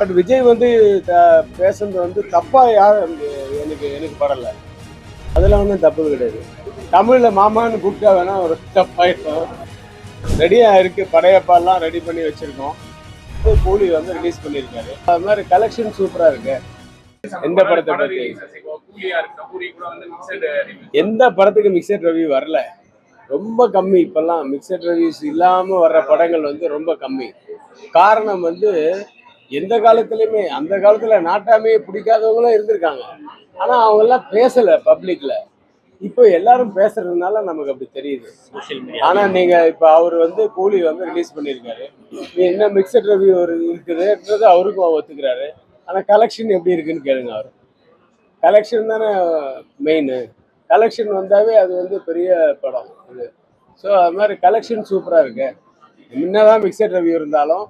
But Vijay வந்து பேசுறது வந்து தப்பா யாரும் எனக்கு படலை. அதெல்லாம் ஒன்றும் தப்பு கிடையாது. தமிழில் மாமான்னு கூப்பிட்டா வேணா ஒரு தப்பாயிடும். ரெடியாக இருக்குது, படையப்பாலாம் ரெடி பண்ணி வச்சுருக்கோம். கூலி வந்து ரிலீஸ் பண்ணியிருக்காரு. அது மாதிரி கலெக்ஷன் சூப்பராக இருக்கு. எந்த படத்தை பற்றி எந்த படத்துக்கு மிக்சட் ரிவ்யூ வரல, ரொம்ப கம்மி. இப்போல்லாம் மிக்சட் ரிவ்யூஸ் இல்லாமல் வர்ற படங்கள் வந்து ரொம்ப கம்மி. காரணம் வந்து எந்த காலத்துலையுமே, அந்த காலத்தில் நாட்டாமையே பிடிக்காதவங்களும் இருந்திருக்காங்க. ஆனால் அவங்கெல்லாம் பேசலை பப்ளிக்கில். இப்போ எல்லாரும் பேசுறதுனால நமக்கு அப்படி தெரியுது. ஆனால் நீங்கள் இப்போ அவர் வந்து கூலி வந்து ரிலீஸ் பண்ணியிருக்காரு. என்ன மிக்சட் ரிவ்யூ இருக்குதுன்றது அவருக்கும் ஒத்துக்கிறாரு. ஆனால் கலெக்ஷன் எப்படி இருக்குன்னு கேளுங்க. அவர் கலெக்ஷன் தானே மெயின். கலெக்ஷன் வந்தாவே அது வந்து பெரிய படம் இது. ஸோ அது மாதிரி கலெக்ஷன் சூப்பராக இருக்கு. முன்னதான் மிக்சட் ரிவ்யூ இருந்தாலும்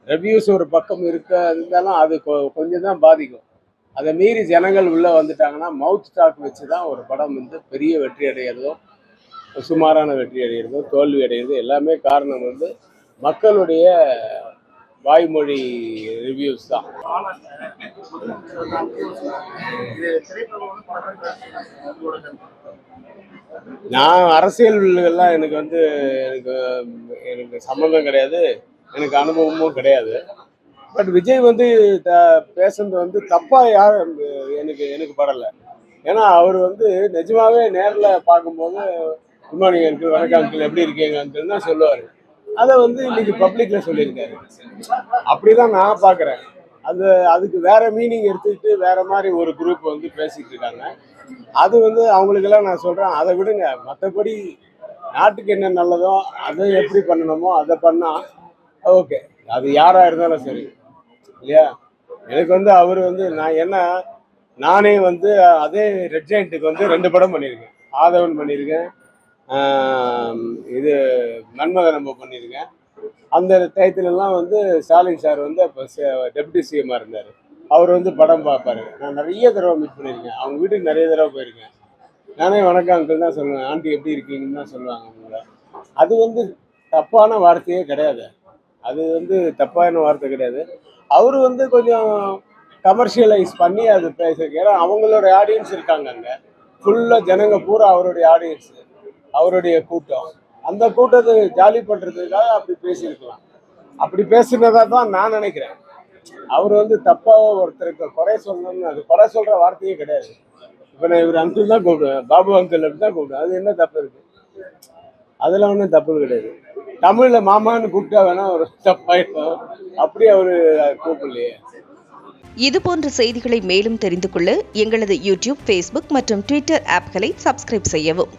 ரிவ்யூஸ் ஒரு பக்கம் இருந்தாலும் அது கொஞ்சம் தான் பாதிக்கும். அதை மீறி ஜனங்கள் உள்ளே வந்துட்டாங்கன்னா மவுத் ஸ்டாக் வச்சு தான் ஒரு படம் வந்து பெரிய வெற்றி அடைகிறதோ, சுமாரான வெற்றி அடைகிறதோ, தோல்வி அடைகிறதோ எல்லாமே காரணம் வந்து மக்களுடைய வாய்மொழி ரிவ்யூஸ் தான். நான் அரசியல்லாம் எனக்கு வந்து எனக்கு சம்மந்தம் கிடையாது, எனக்கு அனுபவமும் கிடையாது. பட் விஜய் வந்து பேசுறது வந்து தப்பா யாரும் எனக்கு படலை. ஏன்னா அவர் வந்து நிஜமாவே நேரில் பார்க்கும்போது குட் மார்னிங் அங்கிள், வணக்கம் அங்கிள், எப்படி இருக்கீங்க அங்கிள் தான் சொல்லுவார். அதை வந்து இன்னைக்கு பப்ளிக்ல சொல்லியிருக்காரு. அப்படிதான் நான் பார்க்குறேன். அதுக்கு வேற மீனிங் எடுத்துக்கிட்டு வேற மாதிரி ஒரு குரூப் வந்து பேசிட்டு இருக்காங்க. அது வந்து அவங்களுக்கெல்லாம் நான் சொல்றேன், அதை விடுங்க. மற்றபடி நாட்டுக்கு என்ன நல்லதோ அதை எப்படி பண்ணணுமோ அதை பண்ணா ஓகே. அது யாரா இருந்தாலும் சரி இல்லையா. எனக்கு வந்து அவர் வந்து நானே வந்து அதே ரெட் ஜெயண்ட்டுக்கு வந்து 2 படம் பண்ணியிருக்கேன். ஆதவன் பண்ணியிருக்கேன், இது மன்மதன் நம்ம பண்ணியிருக்கேன். அந்த டயத்துலலாம் வந்து ஸ்டாலின் சார் வந்து அப்போ டெப்யூட்டி சிஎம்மாக இருந்தார். அவர் வந்து படம் பார்ப்பாரு. நான் நிறைய தடவை மீட் பண்ணியிருக்கேன். அவங்க வீட்டுக்கு நிறைய தடவை போயிருக்கேன். நானே வணக்கம் அங்கிள் தான் சொல்லுவேன், ஆண்டி எப்படி இருக்கீங்கன்னு தான் சொல்லுவாங்க அவங்கள. அது வந்து தப்பான வார்த்தையே கிடையாது. அது வந்து தப்பான வார்த்தை கிடையாது. அவர் வந்து கொஞ்சம் கமர்ஷியலைஸ் பண்ணி அது பேசுறதுக்கு. ஏன்னா அவங்களோட ஆடியன்ஸ் இருக்காங்க அங்கே. ஃபுல்லாக ஜனங்க பூரா அவருடைய ஆடியன்ஸ், அவருடைய கூட்டம். அந்த கூட்டத்தை ஜாலி பண்ணுறதுக்காக அப்படி பேசியிருக்கலாம். அப்படி பேசுனதா தான் நான் நினைக்கிறேன். அவர் வந்து தப்பாக ஒருத்தருக்கு குறை சொல்லணும்னு, அது குறை சொல்கிற வார்த்தையே கிடையாது. இப்போ நான் இவர் அங்கிள் தான் கூப்பிடுவேன், பாபு அங்கிள் அப்படி தான் கூப்பிடுவேன். அது என்ன தப்பு இருக்கு? அதெல்லாம் ஒன்றும் தப்பு கிடையாது. தமிழில் மாமான்னு கூப்பிட்டா வேணா ஒரு தப்பாயிடும். அப்படி அவர் கூப்பிடலையே. இதுபோன்ற செய்திகளை மேலும் தெரிந்து கொள்ள எங்களது யூடியூப், ஃபேஸ்புக் மற்றும் ட்விட்டர் ஆப்களை சப்ஸ்கிரைப் செய்யவும்.